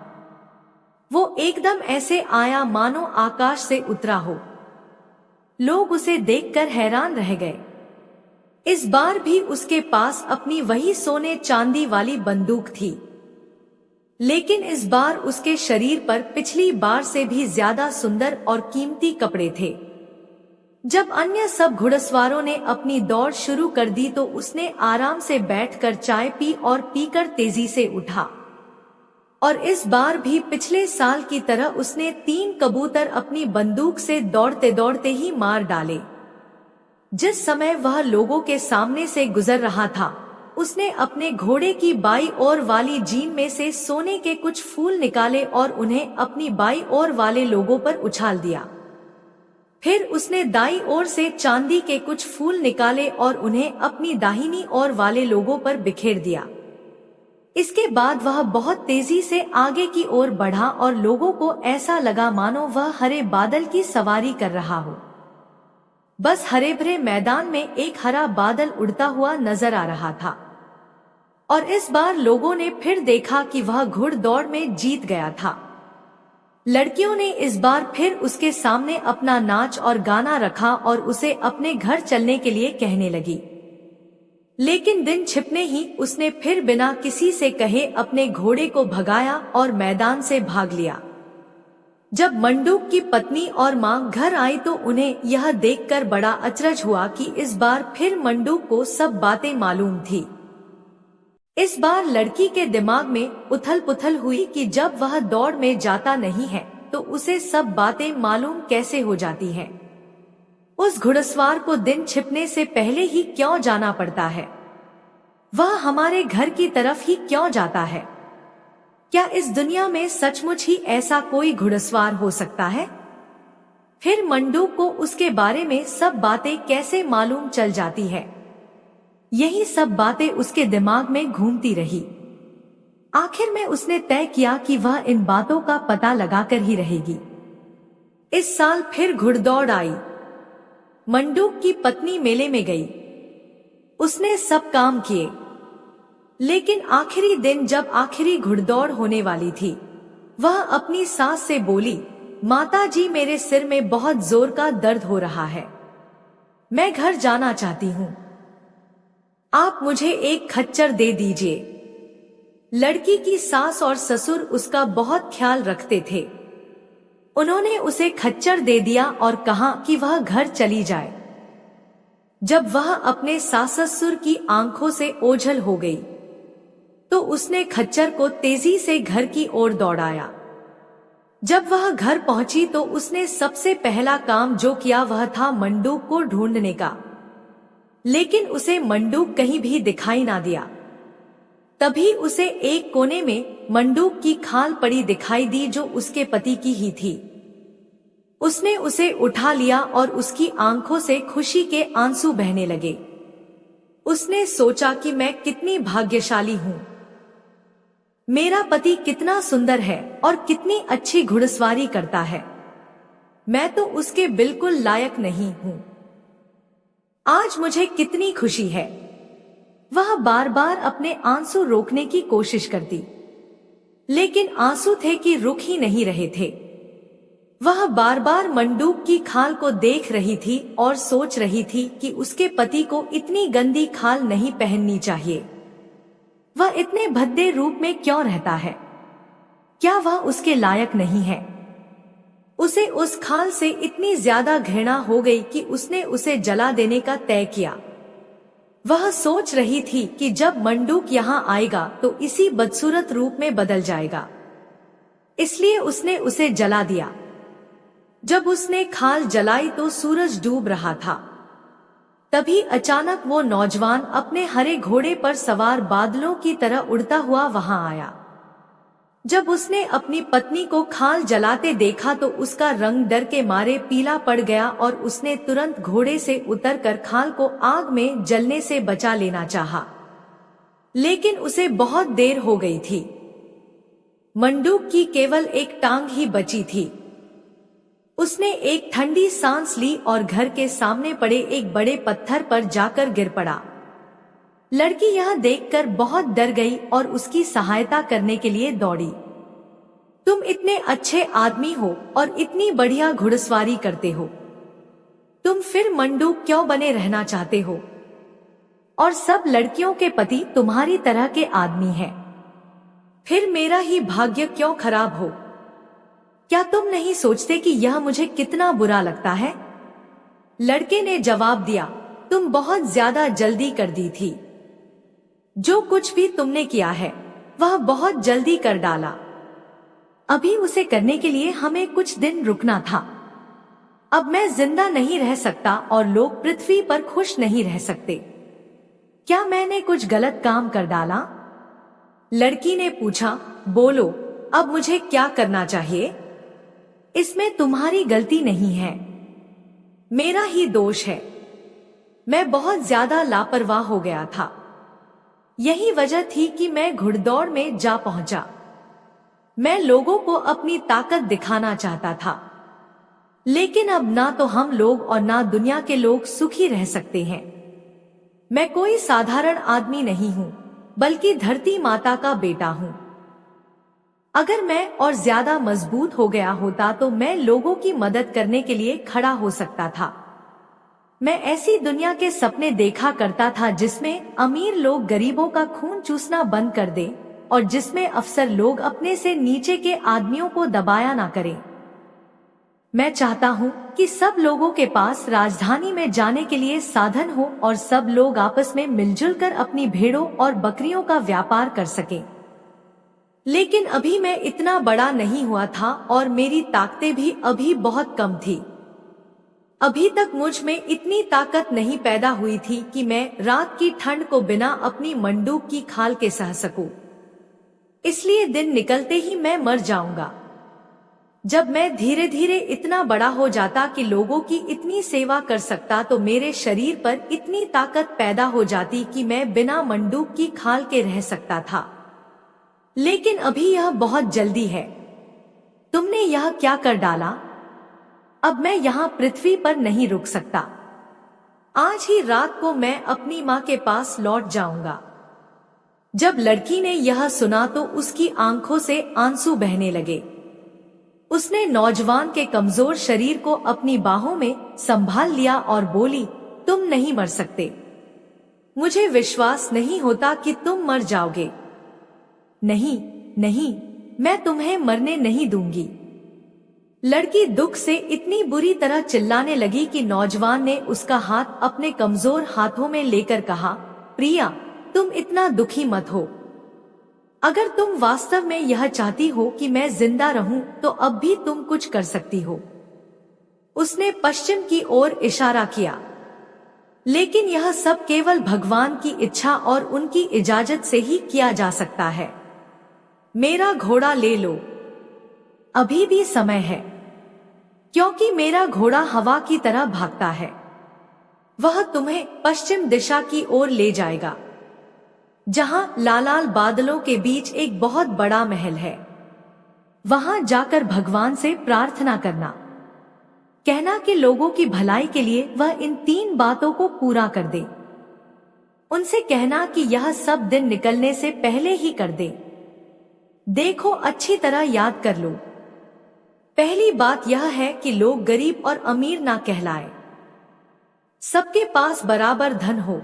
[SPEAKER 1] वो एकदम ऐसे आया मानो आकाश से उतरा हो। लोग उसे देखकर हैरान रह गए। इस बार भी उसके पास अपनी वही सोने चांदी वाली बंदूक थी, लेकिन इस बार उसके शरीर पर पिछली बार से भी ज्यादा सुंदर और कीमती कपड़े थे। जब अन्य सब घुड़सवारों ने अपनी दौड़ शुरू कर दी तो उसने आराम से बैठकर चाय पी और पीकर तेजी से उठा। और इस बार भी पिछले साल की तरह उसने 3 कबूतर अपनी बंदूक से दौड़ते दौड़ते ही मार डाले। जिस समय वह लोगों के सामने से गुजर रहा था, उसने अपने घोड़े की बाई ओर वाली जीन में से सोने के कुछ फूल निकाले और उन्हें अपनी बाई ओर वाले लोगों पर उछाल दिया। फिर उसने दाई ओर से चांदी के कुछ फूल निकाले और उन्हें अपनी दाहिनी ओर वाले लोगों पर बिखेर दिया। इसके बाद वह बहुत तेजी से आगे की ओर बढ़ा और लोगों को ऐसा लगा मानो वह हरे बादल की सवारी कर रहा हो। बस हरे भरे मैदान में एक हरा बादल उड़ता हुआ नजर आ रहा था। और इस बार लोगों ने फिर देखा कि वह घुड़दौड़ में जीत गया था। लड़कियों ने इस बार फिर उसके सामने अपना नाच और गाना रखा और उसे अपने घर चलने के लिए कहने लगी। लेकिन दिन छिपने ही उसने फिर बिना किसी से कहे अपने घोड़े को भगाया और मैदान से भाग लिया। जब मंडूक की पत्नी और मां घर आई तो उन्हें यह देखकर बड़ा अचरज हुआ कि इस बार फिर मंडूक को सब बातें मालूम थी। इस बार लड़की के दिमाग में उथल पुथल हुई कि जब वह दौड़ में जाता नहीं है तो उसे सब बातें मालूम कैसे हो जाती हैं। उस घुड़सवार को दिन छिपने से पहले ही क्यों जाना पड़ता है? वह हमारे घर की तरफ ही क्यों जाता है? क्या इस दुनिया में सचमुच ही ऐसा कोई घुड़सवार हो सकता है? फिर मंडूक को उसके बारे में सब बातें कैसे मालूम चल जाती है? यही सब बातें उसके दिमाग में घूमती रही। आखिर में उसने तय किया कि वह इन बातों का पता लगाकर ही रहेगी। इस साल फिर घुड़दौड़ आई। मंडूक की पत्नी मेले में गई। उसने सब काम किए, लेकिन आखिरी दिन जब आखिरी घुड़दौड़ होने वाली थी, वह अपनी सास से बोली, माता जी मेरे सिर में बहुत जोर का दर्द हो रहा है, मैं घर जाना चाहती हूँ, आप मुझे एक खच्चर दे दीजिए। लड़की की सास और ससुर उसका बहुत ख्याल रखते थे। उन्होंने उसे खच्चर दे दिया और कहा कि वह घर चली जाए। जब वह अपने सास-ससुर की आंखों से ओझल हो गई तो उसने खच्चर को तेजी से घर की ओर दौड़ाया। जब वह घर पहुंची तो उसने सबसे पहला काम जो किया वह था मंडूक को ढूंढने का, लेकिन उसे मंडूक कहीं भी दिखाई ना दिया। तभी उसे एक कोने में मंडूक की खाल पड़ी दिखाई दी जो उसके पति की ही थी। उसने उसे उठा लिया और उसकी आंखों से खुशी के आंसू बहने लगे। उसने सोचा कि मैं कितनी भाग्यशाली हूँ, मेरा पति कितना सुंदर है और कितनी अच्छी घुड़सवारी करता है, मैं तो उसके बिल्कुल लायक नहीं हूँ। आज मुझे कितनी खुशी है। वह बार बार अपने आंसू रोकने की कोशिश करती, लेकिन आंसू थे कि रुक ही नहीं रहे थे। वह बार बार मंडूक की खाल को देख रही थी और सोच रही थी कि उसके पति को इतनी गंदी खाल नहीं पहननी चाहिए। वह इतने भद्दे रूप में क्यों रहता है? क्या वह उसके लायक नहीं है? उसे उस खाल से इतनी ज्यादा घृणा हो गई कि उसने उसे जला देने का तय किया। वह सोच रही थी कि जब मंडूक यहाँ आएगा तो इसी बदसूरत रूप में बदल जाएगा, इसलिए उसने उसे जला दिया। जब उसने खाल जलाई तो सूरज डूब रहा था। तभी अचानक वो नौजवान अपने हरे घोड़े पर सवार बादलों की तरह उड़ता हुआ वहां आया। जब उसने अपनी पत्नी को खाल जलाते देखा तो उसका रंग डर के मारे पीला पड़ गया और उसने तुरंत घोड़े से उतरकर खाल को आग में जलने से बचा लेना चाहा, लेकिन उसे बहुत देर हो गई थी। मंडूक की केवल एक टांग ही बची थी। उसने एक ठंडी सांस ली और घर के सामने पड़े एक बड़े पत्थर पर जाकर गिर पड़ा। लड़की यह देखकर बहुत डर गई और उसकी सहायता करने के लिए दौड़ी। तुम इतने अच्छे आदमी हो और इतनी बढ़िया घुड़सवारी करते हो, तुम फिर मंडूक क्यों बने रहना चाहते हो? और सब लड़कियों के पति तुम्हारी तरह के आदमी हैं, फिर मेरा ही भाग्य क्यों खराब हो? क्या तुम नहीं सोचते कि यह मुझे कितना बुरा लगता है? लड़के ने जवाब दिया, तुम बहुत ज्यादा जल्दी कर दी थी। जो कुछ भी तुमने किया है वह बहुत जल्दी कर डाला। अभी उसे करने के लिए हमें कुछ दिन रुकना था। अब मैं जिंदा नहीं रह सकता और लोग पृथ्वी पर खुश नहीं रह सकते। क्या मैंने कुछ गलत काम कर डाला? लड़की ने पूछा, बोलो, अब मुझे क्या करना चाहिए? इसमें तुम्हारी गलती नहीं है, मेरा ही दोष है। मैं बहुत ज्यादा लापरवाह हो गया था। यही वजह थी कि मैं घुड़दौड़ में जा पहुंचा। मैं लोगों को अपनी ताकत दिखाना चाहता था, लेकिन अब ना तो हम लोग और ना दुनिया के लोग सुखी रह सकते हैं। मैं कोई साधारण आदमी नहीं हूँ, बल्कि धरती माता का बेटा हूँ। अगर मैं और ज्यादा मजबूत हो गया होता तो मैं लोगों की मदद करने के लिए खड़ा हो सकता था। मैं ऐसी दुनिया के सपने देखा करता था जिसमें अमीर लोग गरीबों का खून चूसना बंद कर दें और जिसमें अफसर लोग अपने से नीचे के आदमियों को दबाया ना करें। मैं चाहता हूँ कि सब लोगों के पास राजधानी में जाने के लिए साधन हो और सब लोग आपस में मिलजुल कर अपनी भेड़ों और बकरियों का व्यापार कर सकें। लेकिन अभी मैं इतना बड़ा नहीं हुआ था और मेरी ताकतें भी अभी बहुत कम थी। अभी तक मुझ में इतनी ताकत नहीं पैदा हुई थी कि मैं रात की ठंड को बिना अपनी मंडूक की खाल के सह सकूं। इसलिए दिन निकलते ही मैं मर जाऊंगा। जब मैं धीरे धीरे इतना बड़ा हो जाता कि लोगों की इतनी सेवा कर सकता तो मेरे शरीर पर इतनी ताकत पैदा हो जाती कि मैं बिना मंडूक की खाल के रह सकता था। लेकिन अभी यह बहुत जल्दी है। तुमने यह क्या कर डाला? अब मैं यहाँ पृथ्वी पर नहीं रुक सकता। आज ही रात को मैं अपनी माँ के पास लौट जाऊंगा। जब लड़की ने यह सुना तो उसकी आंखों से आंसू बहने लगे। उसने नौजवान के कमजोर शरीर को अपनी बाहों में संभाल लिया और बोली, तुम नहीं मर सकते। मुझे विश्वास नहीं होता कि तुम मर जाओगे। नहीं नहीं, मैं तुम्हें मरने नहीं दूंगी। लड़की दुख से इतनी बुरी तरह चिल्लाने लगी कि नौजवान ने उसका हाथ अपने कमजोर हाथों में लेकर कहा, प्रिया, तुम इतना दुखी मत हो। अगर तुम वास्तव में यह चाहती हो कि मैं जिंदा रहूं तो अब भी तुम कुछ कर सकती हो। उसने पश्चिम की ओर इशारा किया। लेकिन यह सब केवल भगवान की इच्छा और उनकी इजाजत से ही किया जा सकता है। मेरा घोड़ा ले लो, अभी भी समय है, क्योंकि मेरा घोड़ा हवा की तरह भागता है। वह तुम्हें पश्चिम दिशा की ओर ले जाएगा, जहां लाल बादलों के बीच एक बहुत बड़ा महल है। वहां जाकर भगवान से प्रार्थना करना, कहना कि लोगों की भलाई के लिए वह इन 3 बातों को पूरा कर दे। उनसे कहना कि यह सब दिन निकलने से पहले ही कर दे। देखो, अच्छी तरह याद कर लो। पहली बात यह है कि लोग गरीब और अमीर ना कहलाए, सबके पास बराबर धन हो।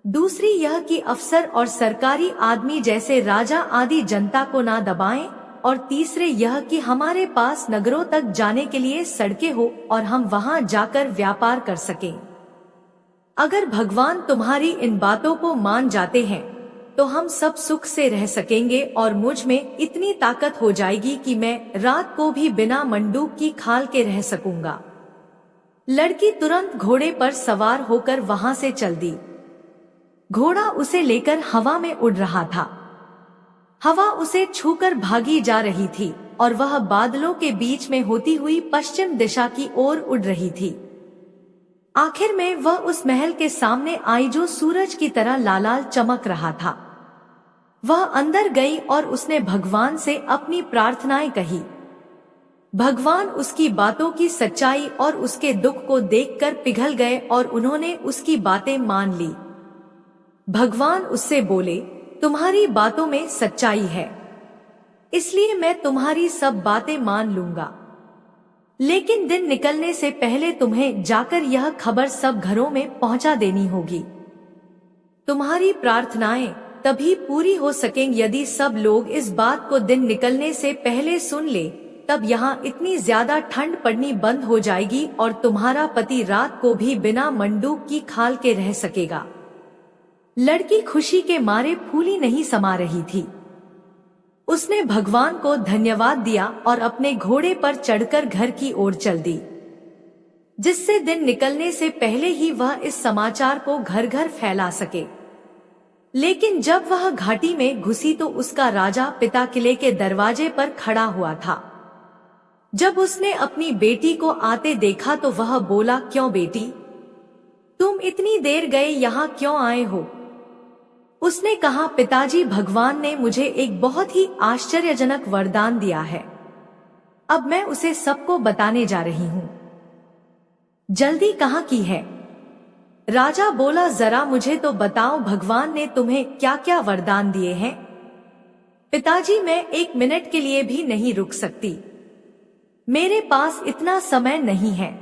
[SPEAKER 1] दूसरी यह कि अफसर और सरकारी आदमी जैसे राजा आदि जनता को ना दबाएं। और तीसरे यह कि हमारे पास नगरों तक जाने के लिए सड़कें हो और हम वहां जाकर व्यापार कर सकें। अगर भगवान तुम्हारी इन बातों को मान जाते हैं तो हम सब सुख से रह सकेंगे और मुझ में इतनी ताकत हो जाएगी कि मैं रात को भी बिना मंडूक की खाल के रह सकूंगा। लड़की तुरंत घोड़े पर सवार होकर वहां से चल दी। घोड़ा उसे लेकर हवा में उड़ रहा था। हवा उसे छूकर भागी जा रही थी और वह बादलों के बीच में होती हुई पश्चिम दिशा की ओर उड़ रही थी। आखिर में वह उस महल के सामने आई जो सूरज की तरह लाल चमक रहा था। वह अंदर गई और उसने भगवान से अपनी प्रार्थनाएं कही। भगवान उसकी बातों की सच्चाई और उसके दुख को देखकर पिघल गए और उन्होंने उसकी बातें मान ली। भगवान उससे बोले, तुम्हारी बातों में सच्चाई है, इसलिए मैं तुम्हारी सब बातें मान लूंगा। लेकिन दिन निकलने से पहले तुम्हें जाकर यह खबर सब घरों में पहुंचा देनी होगी। तुम्हारी प्रार्थनाएं तभी पूरी हो सकेंगी यदि सब लोग इस बात को दिन निकलने से पहले सुन ले। तब यहाँ इतनी ज्यादा ठंड पड़नी बंद हो जाएगी और तुम्हारा पति रात को भी बिना मंडूक की खाल के रह सकेगा। लड़की खुशी के मारे फूली नहीं समा रही थी। उसने भगवान को धन्यवाद दिया और अपने घोड़े पर चढ़कर घर की ओर चल दी, जिससे दिन निकलने से पहले ही वह इस समाचार को घर घर फैला सके। लेकिन जब वह घाटी में घुसी तो उसका राजा पिता किले के दरवाजे पर खड़ा हुआ था। जब उसने अपनी बेटी को आते देखा तो वह बोला, क्यों बेटी, तुम इतनी देर गए यहाँ क्यों आए हो? उसने कहा, पिताजी, भगवान ने मुझे एक बहुत ही आश्चर्यजनक वरदान दिया है। अब मैं उसे सबको बताने जा रही हूँ। जल्दी कहाँ की है? राजा बोला, जरा मुझे तो बताओ, भगवान ने तुम्हें क्या क्या वरदान दिए हैं? पिताजी, मैं 1 मिनट के लिए भी नहीं रुक सकती, मेरे पास इतना समय नहीं है,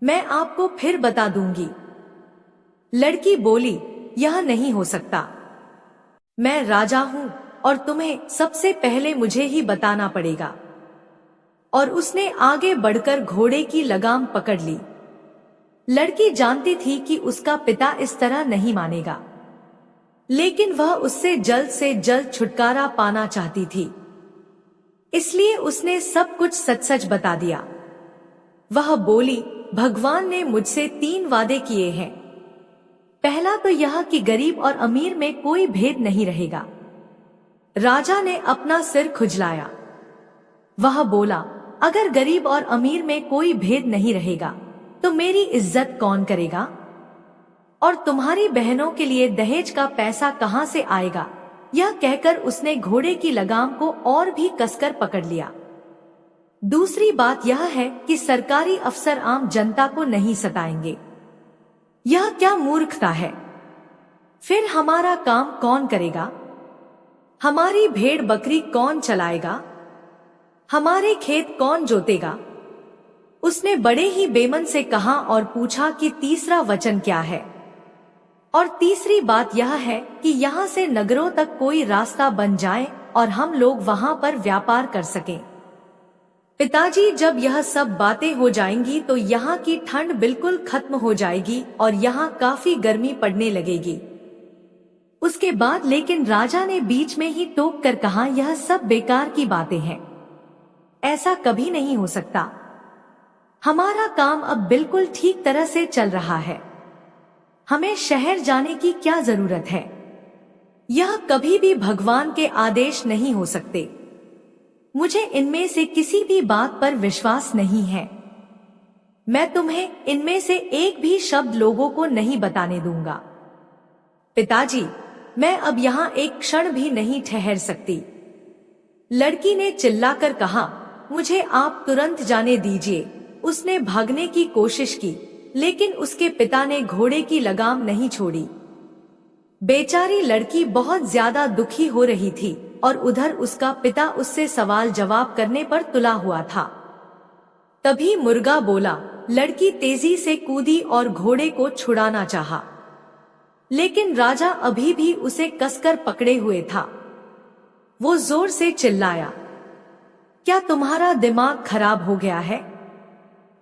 [SPEAKER 1] मैं आपको फिर बता दूंगी। लड़की बोली, यह नहीं हो सकता, मैं राजा हूं और तुम्हें सबसे पहले मुझे ही बताना पड़ेगा। और उसने आगे बढ़कर घोड़े की लगाम पकड़ ली। लड़की जानती थी कि उसका पिता इस तरह नहीं मानेगा, लेकिन वह उससे जल्द से जल्द छुटकारा पाना चाहती थी, इसलिए उसने सब कुछ सच सच बता दिया। वह बोली, भगवान ने मुझसे 3 वादे किए हैं। पहला तो यह कि गरीब और अमीर में कोई भेद नहीं रहेगा। राजा ने अपना सिर खुजलाया। वह बोला, अगर गरीब और अमीर में कोई भेद नहीं रहेगा तो मेरी इज्जत कौन करेगा? और तुम्हारी बहनों के लिए दहेज का पैसा कहां से आएगा? यह कहकर उसने घोड़े की लगाम को और भी कसकर पकड़ लिया। दूसरी बात यह है कि सरकारी अफसर आम जनता को नहीं सताएंगे। यह क्या मूर्खता है? फिर हमारा काम कौन करेगा? हमारी भेड़ बकरी कौन चलाएगा? हमारे खेत कौन जोतेगा? उसने बड़े ही बेमन से कहा और पूछा कि तीसरा वचन क्या है? और तीसरी बात यह है कि यहाँ से नगरों तक कोई रास्ता बन जाए और हम लोग वहां पर व्यापार कर सकें। पिताजी, जब यह सब बातें हो जाएंगी तो यहाँ की ठंड बिल्कुल खत्म हो जाएगी और यहाँ काफी गर्मी पड़ने लगेगी। उसके बाद लेकिन राजा ने बीच में ही टोक कर कहा, यह सब बेकार की बातें हैं, ऐसा कभी नहीं हो सकता। हमारा काम अब बिल्कुल ठीक तरह से चल रहा है, हमें शहर जाने की क्या जरूरत है? यह कभी भी भगवान के आदेश नहीं हो सकते। मुझे इनमें से किसी भी बात पर विश्वास नहीं है। मैं तुम्हें इनमें से एक भी शब्द लोगों को नहीं बताने दूंगा। पिताजी, मैं अब यहाँ एक क्षण भी नहीं ठहर सकती, लड़की ने चिल्लाकर कहा। मुझे आप तुरंत जाने दीजिए। उसने भागने की कोशिश की, लेकिन उसके पिता ने घोड़े की लगाम नहीं छोड़ी। बेचारी लड़की बहुत ज्यादा दुखी हो रही थी और उधर उसका पिता उससे सवाल जवाब करने पर तुला हुआ था। तभी मुर्गा बोला। लड़की तेजी से कूदी और घोड़े को छुड़ाना चाहा, लेकिन राजा अभी भी उसे कसकर पकड़े हुए था। वो जोर से चिल्लाया, क्या तुम्हारा दिमाग खराब हो गया है?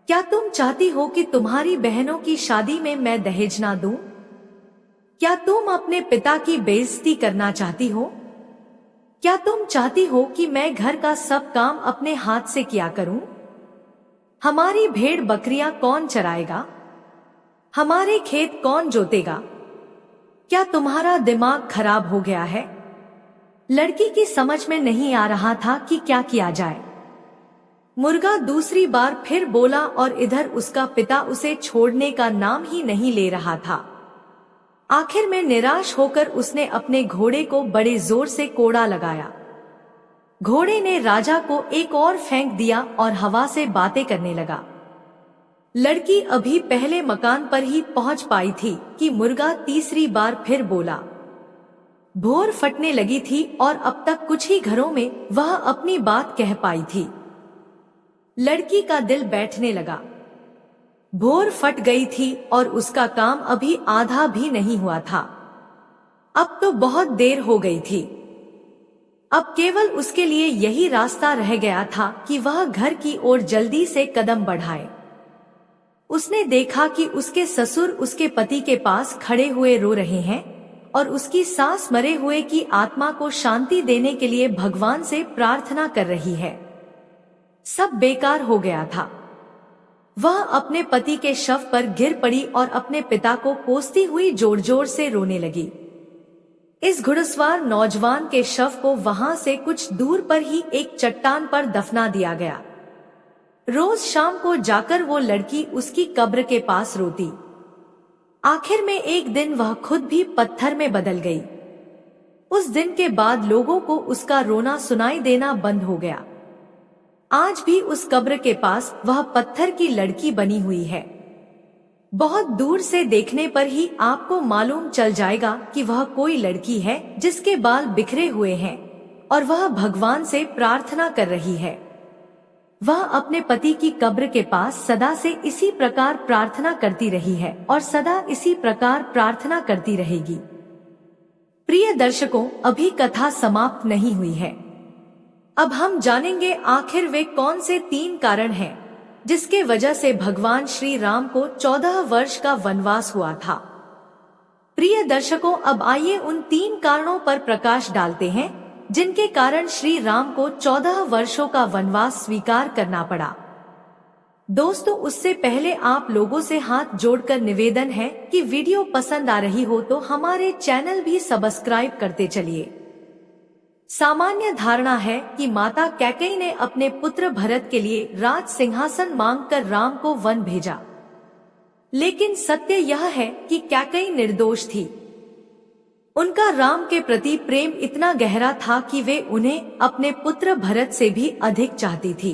[SPEAKER 1] क्या तुम चाहती हो कि तुम्हारी बहनों की शादी में मैं दहेज ना दूं? क्या तुम अपने पिता की बेइज्जती करना चाहती हो? क्या तुम चाहती हो कि मैं घर का सब काम अपने हाथ से किया करूं? हमारी भेड़ बकरियां कौन चराएगा? हमारे खेत कौन जोतेगा? क्या तुम्हारा दिमाग खराब हो गया है? लड़की की समझ में नहीं आ रहा था कि क्या किया जाए। मुर्गा दूसरी बार फिर बोला और इधर उसका पिता उसे छोड़ने का नाम ही नहीं ले रहा था। आखिर में निराश होकर उसने अपने घोड़े को बड़े जोर से कोड़ा लगाया। घोड़े ने राजा को एक और फेंक दिया और हवा से बातें करने लगा। लड़की अभी पहले मकान पर ही पहुंच पाई थी कि मुर्गा तीसरी बार फिर बोला। भोर फटने लगी थी और अब तक कुछ ही घरों में वह अपनी बात कह पाई थी। लड़की का दिल बैठने लगा। भोर फट गई थी और उसका काम अभी आधा भी नहीं हुआ था। अब तो बहुत देर हो गई थी। अब केवल उसके लिए यही रास्ता रह गया था कि वह घर की ओर जल्दी से कदम बढ़ाए। उसने देखा कि उसके ससुर उसके पति के पास खड़े हुए रो रहे हैं और उसकी सास मरे हुए की आत्मा को शांति देने के लिए भगवान से प्रार्थना कर रही है। सब बेकार हो गया था। वह अपने पति के शव पर गिर पड़ी और अपने पिता को कोसती हुई जोर जोर से रोने लगी। इस घुड़सवार नौजवान के शव को वहां से कुछ दूर पर ही एक चट्टान पर दफना दिया गया। रोज शाम को जाकर वो लड़की उसकी कब्र के पास रोती। आखिर में एक दिन वह खुद भी पत्थर में बदल गई। उस दिन के बाद लोगों को उसका रोना सुनाई देना बंद हो गया। आज भी उस कब्र के पास वह पत्थर की लड़की बनी हुई है। बहुत दूर से देखने पर ही आपको मालूम चल जाएगा कि वह कोई लड़की है जिसके बाल बिखरे हुए हैं और वह भगवान से प्रार्थना कर रही है। वह अपने पति की कब्र के पास सदा से इसी प्रकार प्रार्थना करती रही है और सदा इसी प्रकार प्रार्थना करती रहेगी। प्रिय दर्शकों, अभी कथा समाप्त नहीं हुई है। अब हम जानेंगे आखिर वे कौन से 3 कारण हैं जिसके वजह से भगवान श्री राम को 14 वर्ष का वनवास हुआ था। प्रिय दर्शकों, अब आइए उन 3 कारणों पर प्रकाश डालते हैं जिनके कारण श्री राम को 14 वर्षों का वनवास स्वीकार करना पड़ा। दोस्तों, उससे पहले आप लोगों से हाथ जोड़कर निवेदन है कि वीडियो पसंद आ रही हो तो हमारे चैनल भी सब्सक्राइब करते चलिए। सामान्य धारणा है कि माता कैकेयी ने अपने पुत्र भरत के लिए राज सिंहासन मांगकर राम को वन भेजा, लेकिन सत्य यह है कि कैकेयी निर्दोष थी। उनका राम के प्रति प्रेम इतना गहरा था कि वे उन्हें अपने पुत्र भरत से भी अधिक चाहती थी।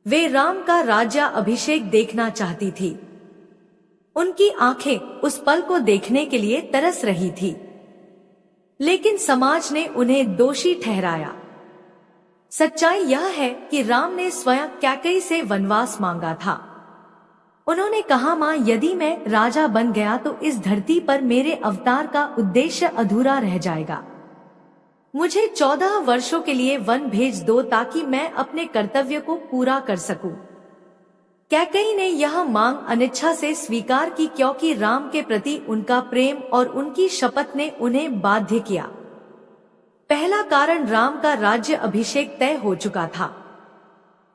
[SPEAKER 1] वे राम का राज्याभिषेक देखना चाहती थी। उनकी आंखें उस पल को देखने के लिए तरस रही थी, लेकिन समाज ने उन्हें दोषी ठहराया। सच्चाई यह है कि राम ने स्वयं कैकेयी से वनवास मांगा था। उन्होंने कहा, मां, यदि मैं राजा बन गया तो इस धरती पर मेरे अवतार का उद्देश्य अधूरा रह जाएगा। मुझे 14 वर्षों के लिए वन भेज दो ताकि मैं अपने कर्तव्य को पूरा कर सकूं। कैकेयी ने यह मांग अनिच्छा से स्वीकार की क्योंकि राम के प्रति उनका प्रेम और उनकी शपथ ने उन्हें बाध्य किया। पहला कारण, राम का राज्य अभिषेक तय हो चुका था।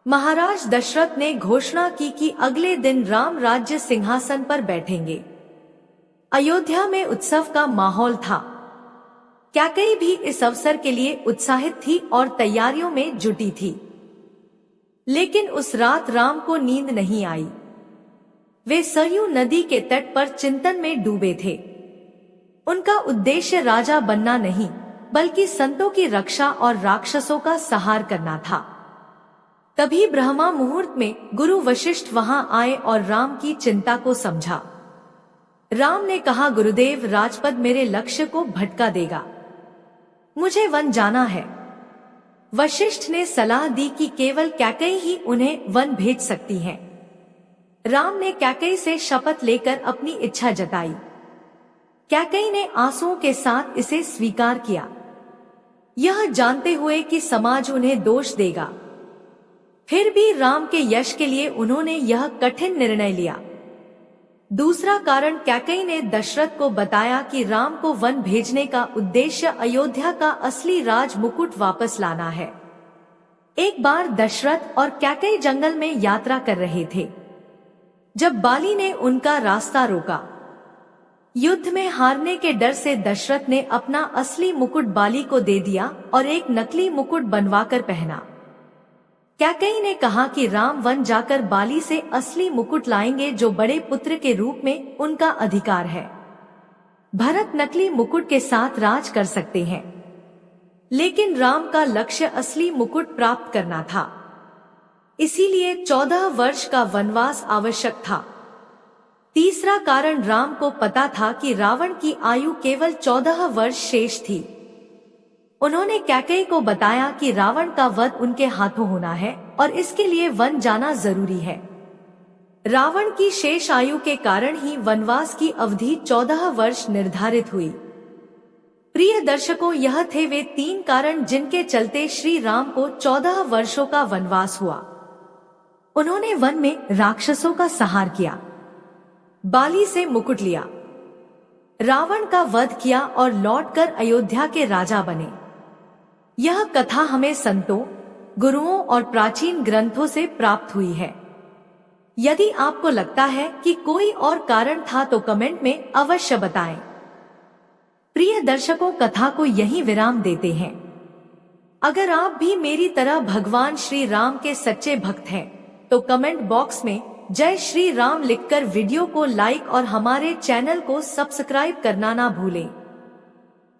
[SPEAKER 1] महाराज दशरथ ने घोषणा की कि अगले दिन राम राज्य सिंहासन पर बैठेंगे। अयोध्या में उत्सव का माहौल था। कैकेयी भी इस अवसर के लिए उत्साहित थी और तैयारियों में जुटी थी। लेकिन उस रात राम को नींद नहीं आई। वे सरयू नदी के तट पर चिंतन में डूबे थे। उनका उद्देश्य राजा बनना नहीं, बल्कि संतों की रक्षा और राक्षसों का संहार करना था। तभी ब्रह्मा मुहूर्त में गुरु वशिष्ठ वहां आए और राम की चिंता को समझा। राम ने कहा, गुरुदेव, राजपद मेरे लक्ष्य को भटका देगा। मुझे वन जाना है। वशिष्ठ ने सलाह दी कि केवल कैकेयी ही उन्हें वन भेज सकती है। राम ने कैकेयी से शपथ लेकर अपनी इच्छा जताई। कैकेयी ने आंसुओं के साथ इसे स्वीकार किया, यह जानते हुए कि समाज उन्हें दोष देगा। फिर भी राम के यश के लिए उन्होंने यह कठिन निर्णय लिया। दूसरा कारण, कैकेयी ने दशरथ को बताया कि राम को वन भेजने का उद्देश्य अयोध्या का असली राज मुकुट वापस लाना है। एक बार दशरथ और कैकेयी जंगल में यात्रा कर रहे थे जब बाली ने उनका रास्ता रोका। युद्ध में हारने के डर से दशरथ ने अपना असली मुकुट बाली को दे दिया और एक नकली मुकुट बनवाकर पहना। कैकेयी ने कहा कि राम वन जाकर बाली से असली मुकुट लाएंगे जो बड़े पुत्र के रूप में उनका अधिकार है। भरत नकली मुकुट के साथ राज कर सकते हैं, लेकिन राम का लक्ष्य असली मुकुट प्राप्त करना था। इसीलिए 14 वर्ष का वनवास आवश्यक था। तीसरा कारण, राम को पता था कि रावण की आयु केवल 14 वर्ष शेष थी। उन्होंने कैकेयी को बताया कि रावण का वध उनके हाथों होना है और इसके लिए वन जाना जरूरी है। रावण की शेष आयु के कारण ही वनवास की अवधि 14 वर्ष निर्धारित हुई। प्रिय दर्शकों, यह थे वे 3 कारण जिनके चलते श्री राम को 14 वर्षों का वनवास हुआ। उन्होंने वन में राक्षसों का संहार किया, बाली से मुकुट लिया, रावण का वध किया और लौटकर अयोध्या के राजा बने। यह कथा हमें संतों, गुरुओं और प्राचीन ग्रंथों से प्राप्त हुई है। यदि आपको लगता है कि कोई और कारण था तो कमेंट में अवश्य बताएं। प्रिय दर्शकों, कथा को यहीं विराम देते हैं। अगर आप भी मेरी तरह भगवान श्री राम के सच्चे भक्त हैं, तो कमेंट बॉक्स में जय श्री राम लिखकर वीडियो को लाइक और हमारे चैनल को सब्सक्राइब करना ना भूलें।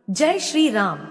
[SPEAKER 1] जय श्री राम।